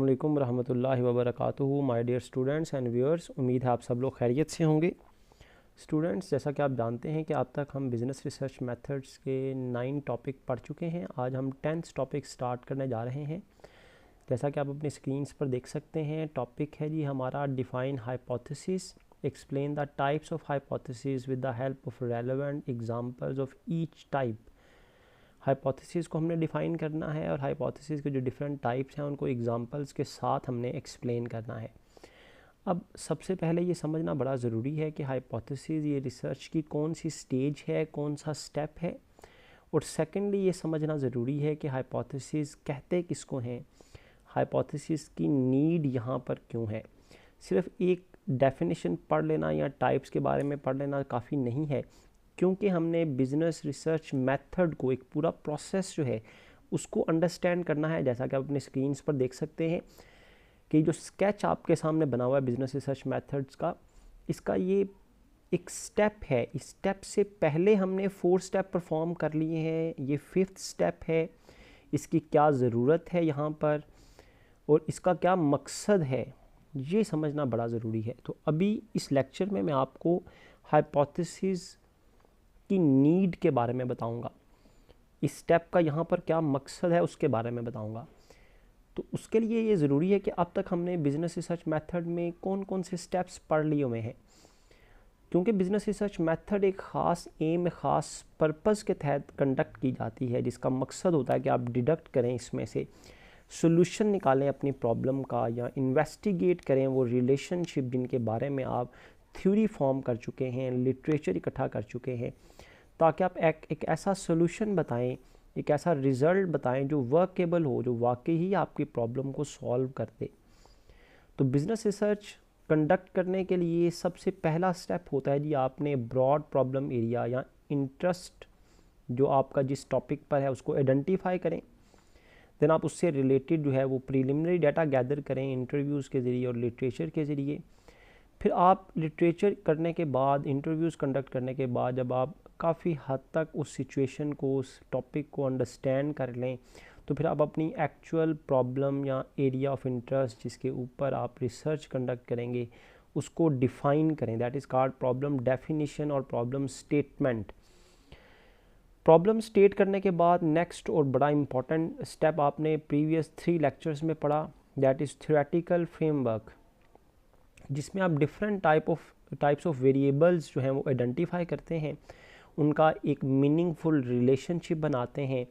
अस्सलामुअलैकुम रहमतुल्लाहि व बरकातुहू। My dear students and viewers, उम्मीद है आप सब लोग खैरियत से होंगे। स्टूडेंट्स, जैसा कि आप जानते हैं कि अब तक हम बिज़नेस रिसर्च मेथड्स के 9 टॉपिक पढ़ चुके हैं। आज हम 10th टॉपिक स्टार्ट करने जा रहे हैं। जैसा कि आप अपनी स्क्रीन्स पर देख सकते हैं, टॉपिक है जी हमारा define hypothesis, explain the types of hypothesis with the help of relevant examples of each type. Hypothesis को हमने डिफ़ाइन करना है और हाइपोथेसिस के जो डिफरेंट टाइप्स हैं उनको एग्जांपल्स के साथ हमने एक्सप्लेन करना है। अब सबसे पहले ये समझना बड़ा ज़रूरी है कि हाइपोथेसिस ये रिसर्च की कौन सी स्टेज है, कौन सा स्टेप है। और सेकेंडली ये समझना ज़रूरी है कि हाइपोथेसिस कहते किसको हैं, हाइपोथेसिस की नीड यहाँ पर क्यों है। सिर्फ एक डेफिनेशन पढ़ लेना या टाइप्स के बारे में पढ़ लेना काफ़ी नहीं है, क्योंकि हमने बिज़नेस रिसर्च मेथड को, एक पूरा प्रोसेस जो है उसको अंडरस्टैंड करना है। जैसा कि आप अपने स्क्रीन्स पर देख सकते हैं कि जो स्केच आपके सामने बना हुआ है बिज़नेस रिसर्च मेथड्स का, इसका ये एक स्टेप है। इस स्टेप से पहले हमने 4 स्टेप परफॉर्म कर लिए हैं, ये 5th स्टेप है। इसकी क्या ज़रूरत है यहाँ पर और इसका क्या मकसद है, ये समझना बड़ा ज़रूरी है। तो अभी इस लेक्चर में मैं आपको हाइपोथेसिस की नीड के बारे में बताऊंगा, इस स्टेप का यहाँ पर क्या मकसद है उसके बारे में बताऊंगा। तो उसके लिए ये ज़रूरी है कि अब तक हमने बिज़नेस रिसर्च मेथड में कौन कौन से स्टेप्स पढ़ लिए हुए हैं, क्योंकि बिज़नेस रिसर्च मेथड एक ख़ास एम, ख़ास पर्पस के तहत कंडक्ट की जाती है, जिसका मकसद होता है कि आप डिडक्ट करें, इसमें से सोल्यूशन निकालें अपनी प्रॉब्लम का, या इन्वेस्टिगेट करें वो रिलेशनशिप जिनके बारे में आप थ्योरी फॉर्म कर चुके हैं, लिटरेचर इकट्ठा कर चुके हैं, ताकि आप एक ऐसा सोल्यूशन बताएं, एक ऐसा रिज़ल्ट बताएं जो वर्केबल हो, जो वाकई ही आपकी प्रॉब्लम को सॉल्व कर दे। तो बिज़नेस रिसर्च कंडक्ट करने के लिए सबसे पहला स्टेप होता है जी, आपने ब्रॉड प्रॉब्लम एरिया या इंटरेस्ट जो आपका जिस टॉपिक पर है उसको आइडेंटिफाई करें। देन आप उससे रिलेटेड जो है वो प्रीलिमिनरी डाटा गैदर करें इंटरव्यूज़ के ज़रिए और लिटरेचर के ज़रिए। फिर आप लिटरेचर करने के बाद, इंटरव्यूज़ कंडक्ट करने के बाद, जब आप काफ़ी हद तक उस सिचुएशन को, उस टॉपिक को अंडरस्टैंड कर लें, तो फिर आप अपनी एक्चुअल प्रॉब्लम या एरिया ऑफ इंटरेस्ट जिसके ऊपर आप रिसर्च कंडक्ट करेंगे उसको डिफ़ाइन करें। That is called problem definition और प्रॉब्लम स्टेटमेंट। प्रॉब्लम स्टेट करने के बाद नेक्स्ट और बड़ा इंपॉर्टेंट स्टेप आपने प्रीवियस 3 लेक्चर्स में पढ़ा, दैट इज़ थ्योरेटिकल फ्रेमवर्क, जिसमें आप डिफरेंट टाइप्स ऑफ वेरिएबल्स जो हैं वो आइडेंटिफाई करते हैं, उनका एक मीनिंगफुल रिलेशनशिप बनाते हैं,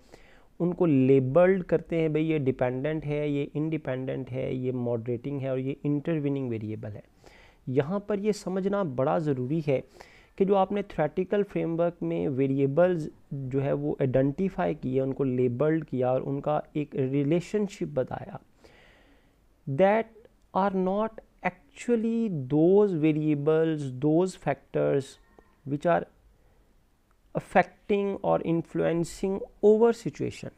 उनको लेबल्ड करते हैं, भाई ये डिपेंडेंट है, ये इंडिपेंडेंट है, ये मॉडरेटिंग है और ये इंटरविनिंग वेरिएबल है। यहाँ पर ये समझना बड़ा ज़रूरी है कि जो आपने थ्योरेटिकल फ्रेमवर्क में वेरिएबल्स जो है वो आइडेंटिफाई किए, उनको लेबल्ड किया और उनका एक रिलेशनशिप बताया, that are not actually those variables, those factors which are affecting or influencing over situation।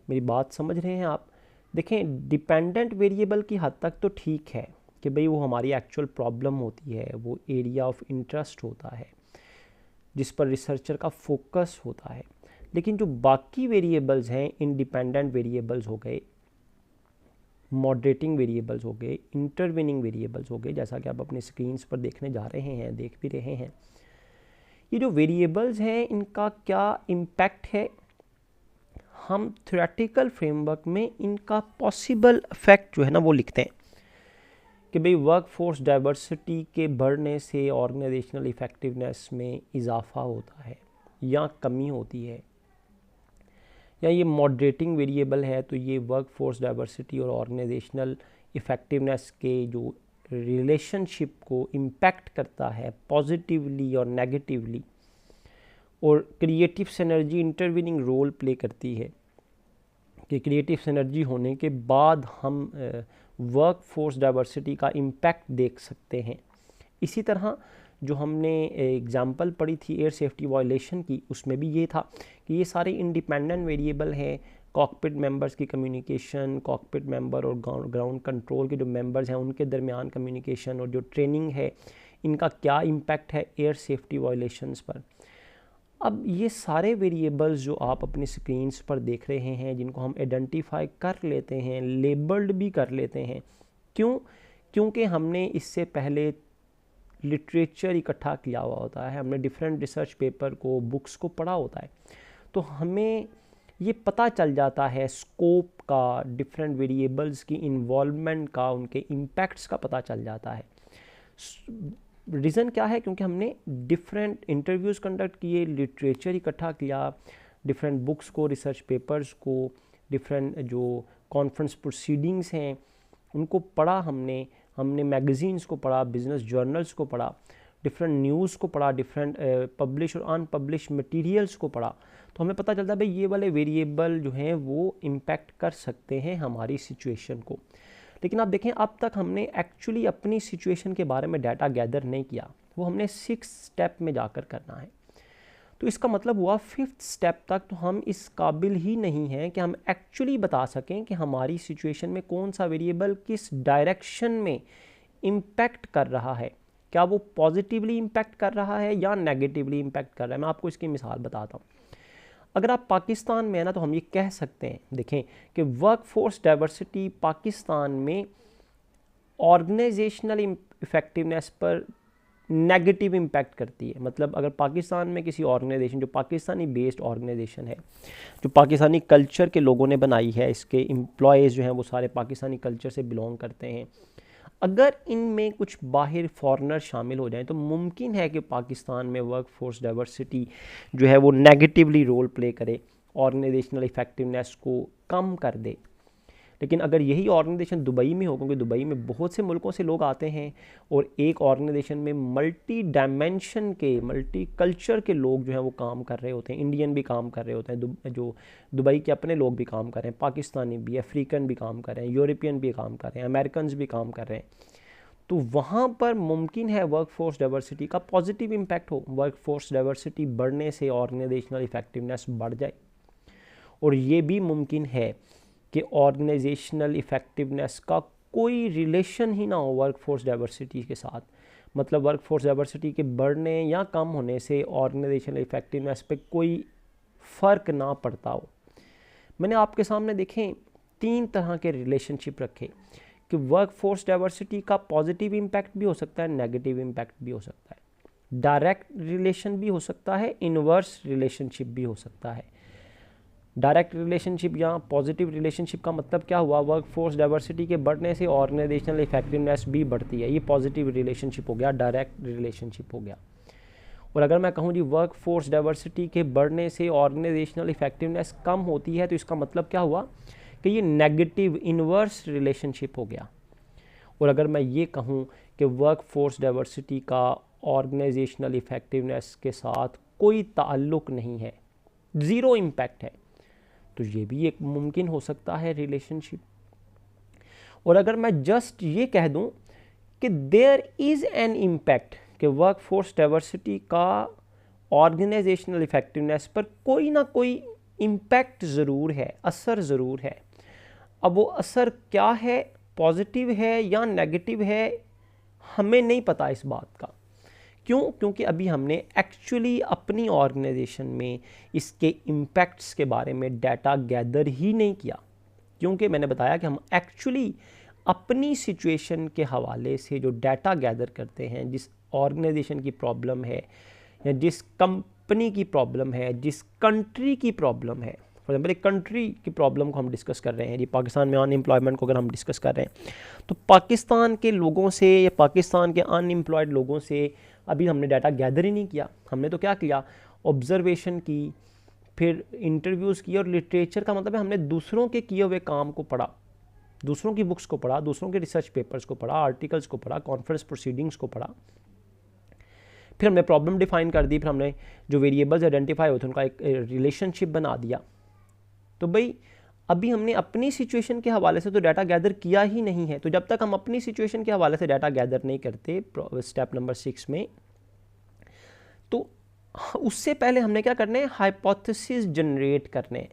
मेरी बात समझ रहे हैं आप? देखें, डिपेंडेंट वेरिएबल की हद तक तो ठीक है कि भाई वो हमारी एक्चुअल प्रॉब्लम होती है, वो एरिया ऑफ इंटरेस्ट होता है जिस पर रिसर्चर का फोकस होता है। लेकिन जो बाकी वेरिएबल्स हैं, इंडिपेंडेंट वेरिएबल्स हो गए, मॉडरेटिंग वेरिएबल्स हो गए, इंटरविनिंग वेरिएबल्स हो गए, जैसा कि आप अपनी स्क्रीन्स पर देखने जा रहे हैं, देख भी रहे हैं, ये जो वेरिएबल्स हैं इनका क्या इम्पैक्ट है, हम थ्योरेटिकल फ्रेमवर्क में इनका पॉसिबल इफेक्ट जो है ना वो लिखते हैं कि भाई वर्क फोर्स डाइवर्सिटी के बढ़ने से ऑर्गेनाइजेशनल इफ़ेक्टिवनेस में इजाफा होता है या कमी होती है, या ये मॉडरेटिंग वेरिएबल है तो ये वर्क फोर्स डाइवर्सिटी और ऑर्गेनाइजेशनल इफ़ेक्टिवनेस के जो रिलेशनशिप को इम्पैक्ट करता है पॉजिटिवली और नेगेटिवली, और creative synergy intervening role play करती है कि क्रिएटिव सिनर्जी होने के बाद हम वर्क फोर्स डाइवर्सिटी का इम्पैक्ट देख सकते हैं। इसी तरह जो हमने एग्जांपल पढ़ी थी एयर सेफ्टी वायलेशन की, उसमें भी ये था कि ये सारे इंडिपेंडेंट वेरिएबल हैं, कॉकपिट मेंबर्स की कम्युनिकेशन, कॉकपिट मेंबर और ग्राउंड कंट्रोल के जो मेंबर्स हैं उनके दरमियान कम्युनिकेशन और जो ट्रेनिंग है, इनका क्या इम्पैक्ट है एयर सेफ्टी वायलेशंस पर। अब ये सारे वेरिएबल्स जो आप अपनी स्क्रीन्स पर देख रहे हैं, जिनको हम आइडेंटिफाई कर लेते हैं, लेबल्ड भी कर लेते हैं, क्यों? क्योंकि हमने इससे पहले लिटरेचर इकट्ठा किया हुआ होता है, हमने डिफरेंट रिसर्च पेपर को, बुक्स को पढ़ा होता है, तो हमें ये पता चल जाता है स्कोप का, डिफरेंट वेरिएबल्स की इन्वॉल्वमेंट का, उनके इम्पैक्ट्स का पता चल जाता है। रीज़न क्या है? क्योंकि हमने डिफरेंट इंटरव्यूज़ कंडक्ट किए, लिटरेचर इकट्ठा किया, डिफरेंट बुक्स को, रिसर्च पेपर्स को, डिफरेंट जो कॉन्फ्रेंस प्रोसीडिंग्स हैं उनको पढ़ा हमने मैगज़ीन्स को पढ़ा, बिज़नेस जर्नल्स को पढ़ा, डिफरेंट न्यूज़ को पढ़ा, डिफरेंट पब्लिश और अनपब्लिश मटेरियल्स को पढ़ा, तो हमें पता चलता है भाई ये वाले वेरिएबल जो हैं वो इम्पैक्ट कर सकते हैं हमारी सिचुएशन को। लेकिन आप देखें, अब तक हमने एक्चुअली अपनी सिचुएशन के बारे में डाटा गैदर नहीं किया, वो हमने 6 स्टेप में जाकर करना है। तो इसका मतलब हुआ 5th स्टेप तक तो हम इस काबिल ही नहीं हैं कि हम एक्चुअली बता सकें कि हमारी सिचुएशन में कौन सा वेरिएबल किस डायरेक्शन में इम्पैक्ट कर रहा है, क्या वो पॉजिटिवली इम्पैक्ट कर रहा है या नेगेटिवली इम्पैक्ट कर रहा है। मैं आपको इसकी मिसाल बताता हूँ। अगर आप पाकिस्तान में है ना, तो हम ये कह सकते हैं, देखें कि वर्क फोर्स डाइवर्सिटी पाकिस्तान में ऑर्गेनाइजेशनल इफ़ेक्टिवनेस पर नेगेटिव इम्पैक्ट करती है। मतलब अगर पाकिस्तान में किसी ऑर्गेनाइजेशन, जो पाकिस्तानी बेस्ड ऑर्गेनाइजेशन है, जो पाकिस्तानी कल्चर के लोगों ने बनाई है, इसके एम्प्लॉयज़ जो हैं वो सारे पाकिस्तानी कल्चर से बिलोंग करते हैं, अगर इनमें कुछ बाहर फॉरेनर शामिल हो जाएं तो मुमकिन है कि पाकिस्तान में वर्क फोर्स डाइवर्सिटी जो है वो नेगेटिवली रोल प्ले करे, ऑर्गेनाइजेशनल इफ़ेक्टिवनेस को कम कर दे। लेकिन अगर यही ऑर्गेनाइजेशन दुबई में हो, क्योंकि दुबई में बहुत से मुल्कों से लोग आते हैं और एक ऑर्गेनाइजेशन में मल्टी डायमेंशन के, मल्टी कल्चर के लोग जो हैं वो काम कर रहे होते हैं, इंडियन भी काम कर रहे होते हैं, जो दुबई के अपने लोग भी काम कर रहे हैं, पाकिस्तानी भी, अफ्रीकन भी काम कर रहे हैं, यूरोपियन भी काम कर रहे हैं, अमेरिकन भी काम कर रहे हैं, तो वहाँ पर मुमकिन है वर्क फोर्स डाइवर्सिटी का पॉजिटिव इम्पैक्ट हो। वर्क फोर्स डाइवर्सिटी बढ़ने से ऑर्गेनाइजेशनल इफ़ेक्टिवनेस बढ़ जाए, और ये भी मुमकिन है कि ऑर्गेनाइजेशनल इफ़ेक्टिवनेस का कोई रिलेशन ही ना हो वर्क फोर्स डाइवर्सिटी के साथ। मतलब वर्क फोर्स डाइवर्सिटी के बढ़ने या कम होने से ऑर्गेनाइजेशनल इफ़ेक्टिवनेस पे कोई फ़र्क ना पड़ता हो। मैंने आपके सामने देखें 3 तरह के रिलेशनशिप रखे कि वर्क फोर्स डाइवर्सिटी का पॉजिटिव इम्पैक्ट भी हो सकता है, नेगेटिव इम्पैक्ट भी हो सकता है, डायरेक्ट रिलेशन भी हो सकता है, इनवर्स रिलेशनशिप भी हो सकता है। डायरेक्ट रिलेशनशिप या पॉजिटिव रिलेशनशिप का मतलब क्या हुआ? वर्क फोर्स डाइवर्सिटी के बढ़ने से ऑर्गेनाइजेशनल इफ़ेक्टिवनेस भी बढ़ती है, ये पॉजिटिव रिलेशनशिप हो गया, डायरेक्ट रिलेशनशिप हो गया। और अगर मैं कहूँ जी वर्क फोर्स डाइवर्सिटी के बढ़ने से ऑर्गेनाइजेशनल इफ़ेक्टिवनेस कम होती है, तो इसका मतलब क्या हुआ कि ये नेगेटिव इनवर्स रिलेशनशिप हो गया। और अगर मैं ये कहूँ कि वर्क फोर्स डाइवर्सिटी का ऑर्गेनाइजेशनल इफ़ेक्टिवनेस के साथ कोई ताल्लुक़ नहीं है, ज़ीरो इम्पैक्ट है, तो ये भी एक मुमकिन हो सकता है रिलेशनशिप। और अगर मैं जस्ट ये कह दूं कि देयर इज़ एन इम्पैक्ट, कि वर्क फोर्स डाइवर्सिटी का ऑर्गेनाइजेशनल इफ़ेक्टिवनेस पर कोई ना कोई इम्पैक्ट ज़रूर है, असर ज़रूर है। अब वो असर क्या है, पॉजिटिव है या नेगेटिव है, हमें नहीं पता इस बात का। क्यों? क्योंकि अभी हमने एक्चुअली अपनी ऑर्गेनाइजेशन में इसके इम्पैक्ट्स के बारे में डाटा गैदर ही नहीं किया। क्योंकि मैंने बताया कि हम एक्चुअली अपनी सिचुएशन के हवाले से जो डाटा गैदर करते हैं, जिस ऑर्गेनाइजेशन की प्रॉब्लम है या जिस कंपनी की प्रॉब्लम है, जिस कंट्री की प्रॉब्लम है, फॉर एग्जाम्पल एक कंट्री की प्रॉब्लम को हम डिस्कस कर रहे हैं, ये पाकिस्तान में अनएम्प्लॉयमेंट को अगर हम डिस्कस कर रहे हैं, तो पाकिस्तान के लोगों से या पाकिस्तान के अनएम्प्लॉयड लोगों से अभी हमने डाटा गैदर ही नहीं किया। हमने तो क्या किया, ऑब्जर्वेशन की, फिर इंटरव्यूज़ किए, और लिटरेचर का मतलब है हमने दूसरों के किए हुए काम को पढ़ा, दूसरों की बुक्स को पढ़ा, दूसरों के रिसर्च पेपर्स को पढ़ा, आर्टिकल्स को पढ़ा, कॉन्फ्रेंस प्रोसीडिंग्स को पढ़ा, फिर हमने प्रॉब्लम डिफाइन कर दी, फिर हमने जो वेरिएबल्स आइडेंटिफाई होते हैं उनका एक रिलेशनशिप बना दिया। तो भाई अभी हमने अपनी सिचुएशन के हवाले से तो डाटा गैदर किया ही नहीं है। तो जब तक हम अपनी सिचुएशन के हवाले से डाटा गैदर नहीं करते स्टेप नंबर 6 में, तो उससे पहले हमने क्या करना है, हाइपोथेसिस जनरेट करने हैं।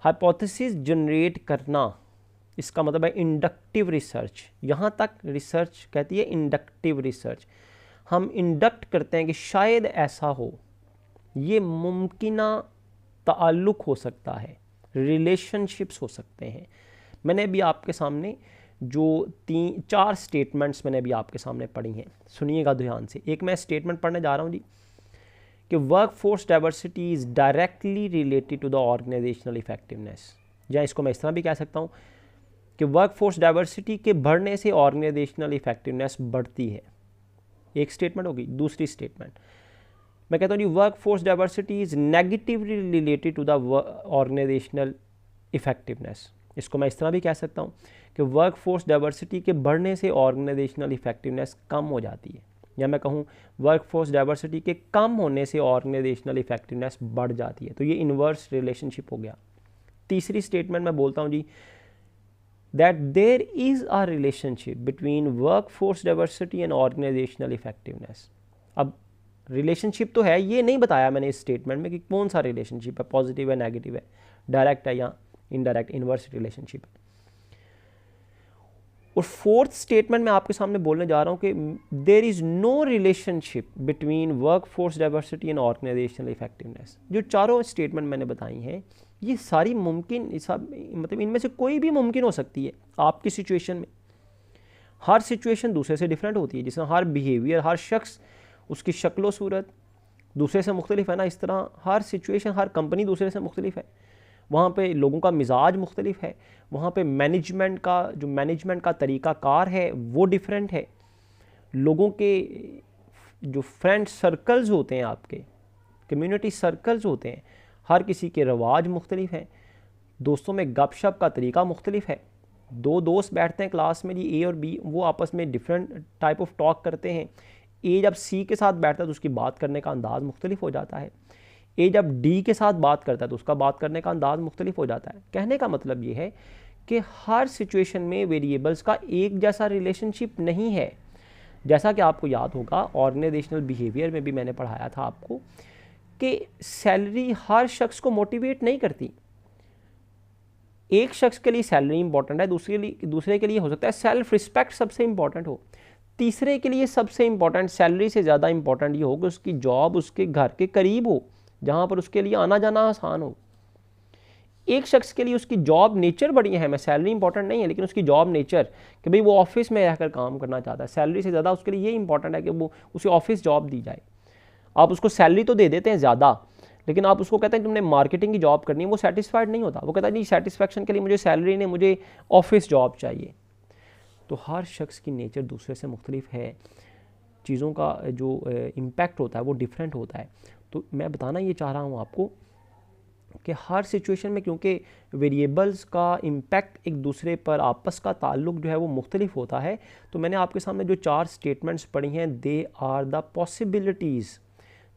हाइपोथेसिस जनरेट करना इसका मतलब है इंडक्टिव रिसर्च। यहाँ तक रिसर्च कहती है इंडक्टिव रिसर्च। हम इंडक्ट करते हैं कि शायद ऐसा हो, ये मुमकिना ताल्लुक़ हो सकता है, रिलेशनशिप्स हो सकते हैं। मैंने अभी आपके सामने जो 4 स्टेटमेंट्स मैंने अभी आपके सामने पढ़ी हैं, सुनिएगा ध्यान से। एक मैं स्टेटमेंट पढ़ने जा रहा हूँ जी कि work force diversity is directly related to the organisational effectiveness, या इसको मैं इस तरह भी कह सकता हूँ कि वर्क फोर्स डाइवर्सिटी के बढ़ने से ऑर्गेनाइजेशनल इफेक्टिवनेस बढ़ती है। एक स्टेटमेंट होगी। दूसरी स्टेटमेंट मैं कहता हूँ जी work force diversity is negatively related to the organisational effectiveness. इसको मैं इस तरह भी कह सकता हूँ कि वर्क फोर्स डाइवर्सिटी के बढ़ने से ऑर्गेनाइजेशनल इफेक्टिवनेस कम हो जाती है, या मैं कहूँ वर्क फोर्स डाइवर्सिटी के कम होने से ऑर्गेनाइजेशनल इफेक्टिवनेस बढ़ जाती है। तो ये इन्वर्स रिलेशनशिप हो गया। तीसरी स्टेटमेंट मैं बोलता हूँ जी that there is a relationship between workforce diversity and organizational effectiveness। अब रिलेशनशिप तो है, ये नहीं बताया मैंने इस स्टेटमेंट में कि कौन सा रिलेशनशिप है, पॉजिटिव है, नेगेटिव है, डायरेक्ट है या इनडायरेक्ट, इन्वर्स रिलेशनशिप है। और फोर्थ स्टेटमेंट मैं आपके सामने बोलने जा रहा हूँ कि there is no relationship between work force diversity and organizational effectiveness. जो चारों स्टेटमेंट मैंने बताई हैं ये सारी मुमकिन, सब मतलब इनमें से कोई भी मुमकिन हो सकती है आपकी सिचुएशन में। हर सिचुएशन दूसरे से डिफरेंट होती है, जिसमें हर बिहेवियर, हर शख्स, उसकी शक्ल सूरत दूसरे से मुख्तलिफ है ना, इस तरह हर सिचुएशन, हर कंपनी दूसरे से मुख्तलिफ है। वहाँ पे लोगों का मिजाज मुख्तलिफ है, वहाँ पे मैनेजमेंट का तरीक़ाकार है वो डिफरेंट है, लोगों के जो फ्रेंड सर्कल्स होते हैं, आपके कम्युनिटी सर्कल्स होते हैं, हर किसी के रवाज मुख्तलिफ हैं, दोस्तों में गपशप का तरीका मुख्तलिफ है। दो दोस्त बैठते हैं क्लास में जी, ए और बी, वो आपस में डिफरेंट टाइप ऑफ टॉक करते हैं। ए जब सी के साथ बैठता है तो उसकी बात करने का अंदाज़ मुख्तलिफ हो जाता है। ए जब डी के साथ बात करता है तो उसका बात करने का अंदाज़ मुख्तलिफ हो जाता है। कहने का मतलब ये है कि हर सिचुएशन में वेरिएबल्स का एक जैसा रिलेशनशिप नहीं है। जैसा कि आपको याद होगा ऑर्गेनाइजेशनल बिहेवियर में भी मैंने पढ़ाया था आपको कि सैलरी हर शख्स को मोटिवेट नहीं करती। एक शख्स के लिए सैलरी इंपॉर्टेंट है, दूसरे के लिए हो सकता है सेल्फ रिस्पेक्ट सबसे इंपॉर्टेंट हो, तीसरे के लिए सबसे इंपॉर्टेंट, सैलरी से ज़्यादा इंपॉर्टेंट ये हो कि उसकी जॉब उसके घर के करीब हो, जहाँ पर उसके लिए आना जाना आसान हो। एक शख्स के लिए उसकी जॉब नेचर बड़ी है, मैं सैलरी इंपॉर्टेंट नहीं है, लेकिन उसकी जॉब नेचर कि भाई वो ऑफिस में रहकर काम करना चाहता है, सैलरी से ज़्यादा उसके लिए ये इंपॉर्टेंट है कि वो उसे ऑफिस जॉब दी जाए। आप उसको सैलरी तो दे देते हैं ज़्यादा, लेकिन आप उसको कहते हैं तुमने मार्केटिंग की जॉब करनी है, वो सेटिस्फाइड नहीं होता। वो कहता है नहीं, सेटिस्फैक्शन के लिए मुझे सैलरी नहीं, मुझे ऑफिस जॉब चाहिए। तो हर शख्स की नेचर दूसरे से मुख्तलिफ है, चीज़ों का जो इम्पैक्ट होता है वो डिफरेंट होता है। तो मैं बताना ये चाह रहा हूँ आपको कि हर सिचुएशन में क्योंकि वेरिएबल्स का इम्पैक्ट एक दूसरे पर, आपस का ताल्लुक जो है वो मुख्तलिफ होता है। तो मैंने आपके सामने जो 4 स्टेटमेंट्स पढ़ी हैं, they are the possibilities,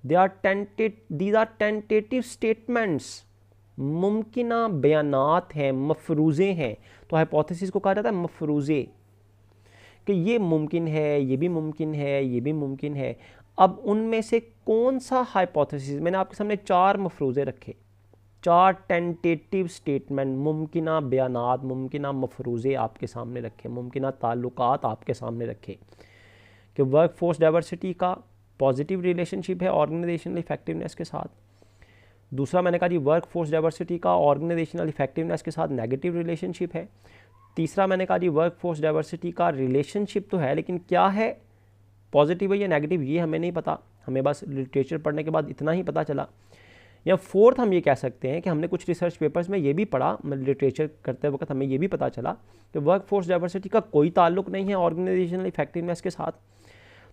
these are tentative statements, मुमकिना बयानात हैं, मफरूज़े हैं। तो हाइपोथेसिस को कहा जाता है मफरूज़े, कि ये मुमकिन है, ये भी मुमकिन है, ये भी मुमकिन है। अब उनमें से कौन सा हाइपोथेसिस, मैंने आपके सामने 4 मफरूज़े रखे, 4 टेंटेटिव स्टेटमेंट, मुमकिना बयानात, मुमकिना मफरूज़े आपके सामने रखे, मुमकिना ताल्लुकात आपके सामने रखे कि वर्क फोर्स डाइवर्सिटी का पॉजिटिव रिलेशनशिप है ऑर्गेनाइजेशनल इफेक्टिवनेस के साथ। दूसरा मैंने कहा जी वर्क फोर्स डाइवर्सिटी का ऑर्गेनाइजेशनल इफेक्टिवनेस के साथ नेगेटिव रिलेशनशिप है। तीसरा मैंने कहा जी वर्क फोर्स डाइवर्सिटी का रिलेशनशिप तो है, लेकिन क्या है, पॉजिटिव है या नेगेटिव, ये हमें नहीं पता, हमें बस लिटरेचर पढ़ने के बाद इतना ही पता चला। या फोर्थ हम ये कह सकते हैं कि हमने कुछ रिसर्च पेपर्स में ये भी पढ़ा, लिटरेचर करते वक्त हमें ये भी पता चला कि वर्क फोर्स डाइवर्सिटी का कोई ताल्लुक नहीं है ऑर्गेनाइजेशनल इफेक्टिवनेस के साथ।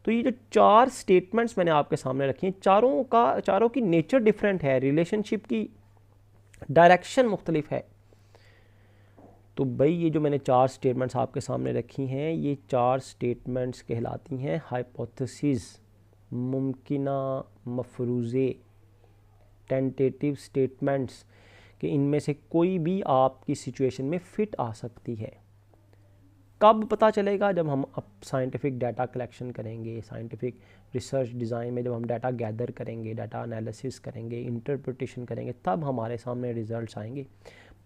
तो ये जो 4 स्टेटमेंट्स मैंने आपके सामने रखी हैं, चारों की नेचर डिफरेंट है, रिलेशनशिप की डायरेक्शन मुख्तलिफ है। तो भाई ये जो मैंने 4 स्टेटमेंट्स आपके सामने रखी हैं, ये 4 स्टेटमेंट्स कहलाती हैं हाइपोथेसिस, मुमकिना मफरूज़े, टेंटेटिव स्टेटमेंट्स, कि इनमें से कोई भी आपकी सिचुएशन में फ़िट आ सकती है। कब पता चलेगा, जब हम अब साइंटिफिक डाटा कलेक्शन करेंगे, साइंटिफिक रिसर्च डिज़ाइन में जब हम डाटा गैदर करेंगे, डाटा एनालिसिस करेंगे, इंटरप्रिटेशन करेंगे, तब हमारे सामने रिजल्ट्स आएंगे,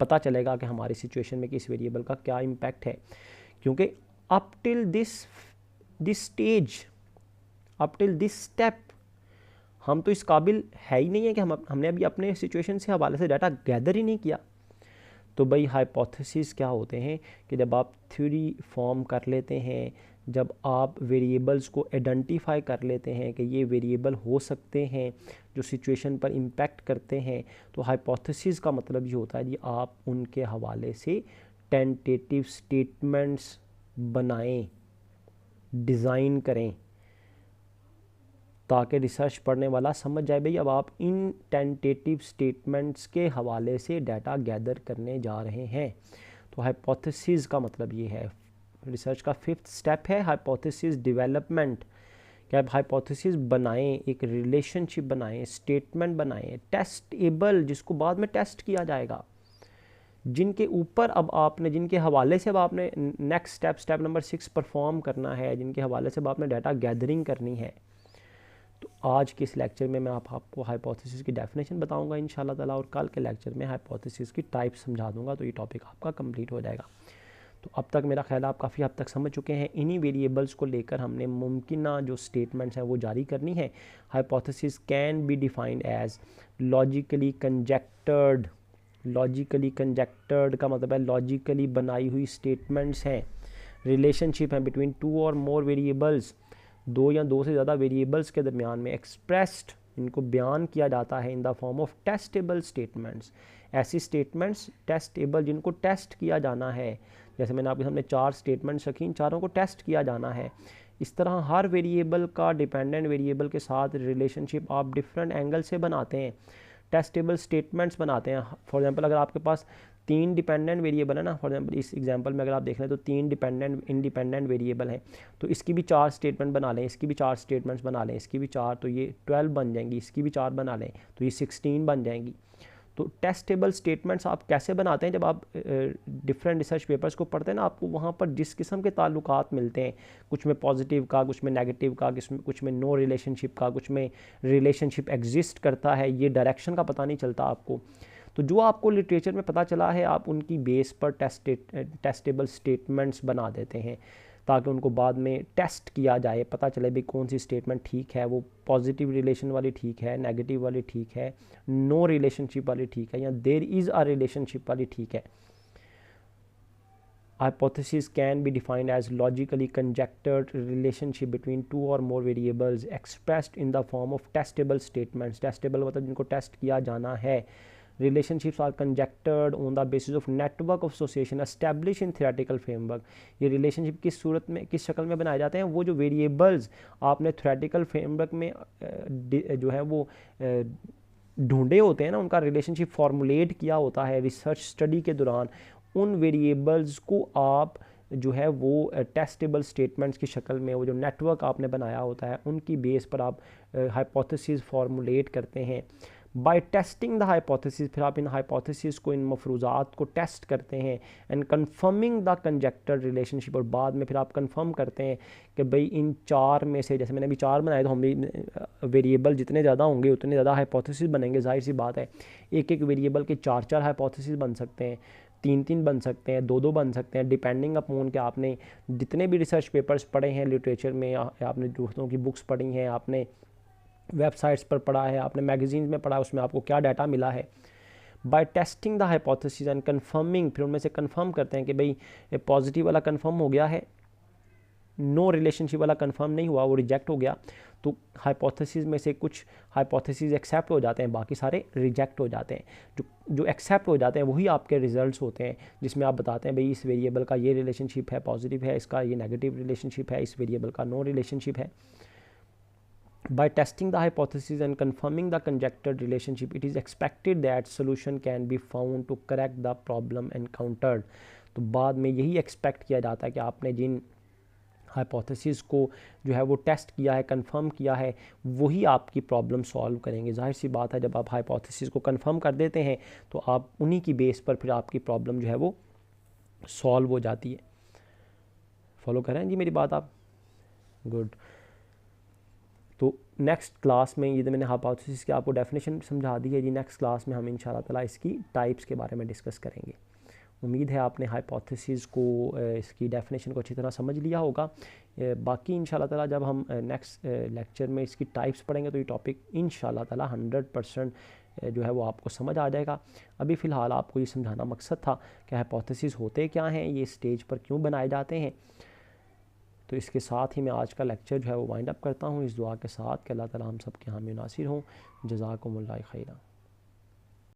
पता चलेगा कि हमारी सिचुएशन में किस वेरिएबल का क्या इम्पैक्ट है। क्योंकि up till this stage, up till this step, हम तो इस काबिल है ही नहीं है कि हमने अभी अपने सिचुएशन से हवाले से डाटा गैदर ही नहीं किया। तो भाई हाइपोथेसिस क्या होते हैं कि जब आप थ्योरी फॉर्म कर लेते हैं, जब आप वेरिएबल्स को आइडेंटिफाई कर लेते हैं कि ये वेरिएबल हो सकते हैं जो सिचुएशन पर इम्पैक्ट करते हैं, तो हाइपोथेसिस का मतलब ये होता है जी आप उनके हवाले से टेंटेटिव स्टेटमेंट्स बनाएं, डिज़ाइन करें, ताकि रिसर्च पढ़ने वाला समझ जाए भाई अब आप इन टेंटेटिव स्टेटमेंट्स के हवाले से डाटा गैदर करने जा रहे हैं। तो हाइपोथेसिस का मतलब ये है। रिसर्च का 5th स्टेप है हाइपोथेसिस डेवलपमेंट, कि आप हाइपोथेसिस बनाएं, एक रिलेशनशिप बनाएं, स्टेटमेंट बनाएं टेस्टेबल, जिसको बाद में टेस्ट किया जाएगा, जिनके ऊपर अब आपने, जिनके हवाले से अब आपने नेक्स्ट स्टेप नंबर 6 परफॉर्म करना है, जिनके हवाले से अब आपने डाटा गैदरिंग करनी है। तो आज के इस लेक्चर में मैं आपको हाइपोथेसिस की डेफिनेशन बताऊंगा इंशाल्लाह ताला, और कल के लेक्चर में हाइपोथेसिस की टाइप समझा दूंगा, तो ये टॉपिक आपका कंप्लीट हो जाएगा। तो अब तक मेरा ख्याल आप काफ़ी हद तक समझ चुके हैं। इन्हीं वेरिएबल्स को लेकर हमने मुमकिना जो स्टेटमेंट्स हैं वो जारी करनी है। Hypothesis can be defined as logically conjectured. Logically conjectured का मतलब है लॉजिकली बनाई हुई स्टेटमेंट्स हैं, रिलेशनशिप है बिटवीन 2 और मोर वेरिएबल्स, 2 या 2 से ज़्यादा वेरिएबल्स के दरमियान में, एक्सप्रेस्ड, इनको बयान किया जाता है in the form of testable statements. ऐसी स्टेटमेंट्स टेस्टेबल, जिनको टेस्ट किया जाना है। जैसे मैंने आपके सामने 4 स्टेटमेंट्स रखी, इन चारों को टेस्ट किया जाना है। इस तरह हर वेरिएबल का डिपेंडेंट वेरिएबल के साथ रिलेशनशिप आप डिफरेंट एंगल से बनाते हैं, टेस्टेबल स्टेटमेंट्स बनाते हैं। फॉर एग्जांपल अगर आपके पास 3 डिपेंडेंट वेरिएबल है ना, फॉर एग्जांपल इस एग्जांपल में अगर आप देख लें तो 3 इंडिपेंडेंट वेरिएबल हैं, तो इसकी भी 4 स्टेटमेंट बना लें, इसकी भी 4 स्टेटमेंट्स बना लें, इसकी भी 4, तो ये 12 बन जाएंगी, इसकी भी 4 बना लें तो ये 16 बन जाएंगी। तो टेस्टेबल स्टेटमेंट्स आप कैसे बनाते हैं? जब आप डिफरेंट रिसर्च पेपर्स को पढ़ते हैं ना, आपको वहाँ पर जिस किस्म के ताल्लुकात मिलते हैं, कुछ में पॉजिटिव का, कुछ में नेगेटिव का, कुछ में नो रिलेशनशिप का, कुछ में रिलेशनशिप एग्जिस्ट करता है, ये डायरेक्शन का पता नहीं चलता आपको। तो जो आपको लिटरेचर में पता चला है, आप उनकी बेस पर टेस्टेबल स्टेटमेंट्स बना देते हैं, ताकि उनको बाद में टेस्ट किया जाए, पता चले भी कौन सी स्टेटमेंट ठीक है, वो पॉजिटिव रिलेशन वाली ठीक है, नेगेटिव वाली ठीक है, नो रिलेशनशिप वाली ठीक है, या देयर इज़ अ रिलेशनशिप वाली ठीक है। Hypothesis can be defined as logically conjectured relationship between 2 or more variables expressed in the form of testable statements. Testable मतलब जिनको टेस्ट किया जाना है। Relationships are conjectured on the basis of network of association established in theoretical framework. ये relationship किस सूरत में, किस शक्ल में बनाए जाते हैं? वो जो वेरिएबल्स आपने थ्योरेटिकल फ्रेमवर्क में जो है वो ढूंढे होते हैं ना, उनका रिलेशनशिप फॉर्मुलेट किया होता है रिसर्च स्टडी के दौरान, उन वेरिएबल्स को आप जो है वो टेस्टेबल स्टेटमेंट्स की शक्ल में, वो जो नेटवर्क आपने बनाया होता है, उनकी बेस पर आप हाइपोथेसिस फॉर्मुलेट करते हैं। बाय टेस्टिंग द हाइपोथेसिस, फिर आप इन हाइपोथेसिस को, इन मफरूज़ात को टेस्ट करते हैं, एंड कंफर्मिंग द कंजेक्टर रिलेशनशिप, और बाद में फिर आप कंफर्म करते हैं कि भाई इन 4 में से, जैसे मैंने अभी 4 बनाए, तो हम भी वेरिएबल जितने ज़्यादा होंगे उतने ज़्यादा हाइपोथेसिस बनेंगे, जाहिर सी बात है। एक एक वेरिएबल के 4 हाइपोथेसिस बन सकते हैं, 3 बन सकते हैं, 2 बन सकते हैं, डिपेंडिंग अपॉन कि आपने जितने भी रिसर्च पेपर्स पढ़े हैं लिटरेचर में, आपने दोस्तों की बुक्स पढ़ी हैं, आपने वेबसाइट्स पर पढ़ा है, आपने मैगजीन्स में पढ़ा है, उसमें आपको क्या डाटा मिला है। By testing the hypothesis and confirming, फिर उनमें से कंफर्म करते हैं कि भाई पॉजिटिव वाला कंफर्म हो गया है, नो रिलेशनशिप वाला कंफर्म नहीं हुआ, वो रिजेक्ट हो गया। तो हाइपोथेसिस में से कुछ हाइपोथेसिस एक्सेप्ट हो जाते हैं, बाकी सारे रिजेक्ट हो जाते हैं। जो एक्सेप्ट हो जाते हैं वही आपके रिजल्ट्स होते हैं, जिसमें आप बताते हैं भाई इस वेरिएबल का ये रिलेशनशिप है, पॉजिटिव है, इसका ये नेगेटिव रिलेशनशिप है, इस वेरिएबल का नो रिलेशनशिप है। By testing the hypothesis and confirming the conjectured relationship, it is expected that solution can be found to correct the problem encountered. तो बाद में यही एक्सपेक्ट किया जाता है कि आपने जिन हाइपोथेसिस को जो है वो टेस्ट किया है, कंफर्म किया है, वही आपकी प्रॉब्लम सॉल्व करेंगे। जाहिर सी बात है, जब आप हाइपोथेसिस को कंफर्म कर देते हैं तो आप उन्हीं की बेस पर फिर आपकी प्रॉब्लम जो है वो सॉल्व हो जाती है। फॉलो कर रहे हैं जी मेरी बात आप? गुड। तो नेक्स्ट क्लास में, ये तो मैंने हाइपोथेसिस की आपको डेफिनेशन समझा दी है जी, नेक्स्ट क्लास में हम इंशाल्लाह ताला इसकी टाइप्स के बारे में डिस्कस करेंगे। उम्मीद है आपने हाइपोथेसिस को इसकी डेफिनेशन को अच्छी तरह समझ लिया होगा। बाकी इंशाल्लाह ताला जब हम नेक्स्ट लेक्चर में इसकी टाइप्स पढ़ेंगे तो ये टॉपिक इंशाल्लाह ताला 100% जो है वो आपको समझ आ जाएगा। अभी फ़िलहाल आपको ये समझाना मकसद था कि हाइपोथेसिस होते क्या हैं, ये स्टेज पर क्यों बनाए जाते हैं। तो इसके साथ ही मैं आज का लेक्चर जो है वो वाइंड अप करता हूँ इस दुआ के साथ कि अल्लाह ताला हम सब के हामी नासिर हों। जज़ाकुमुल्लाह खैरा।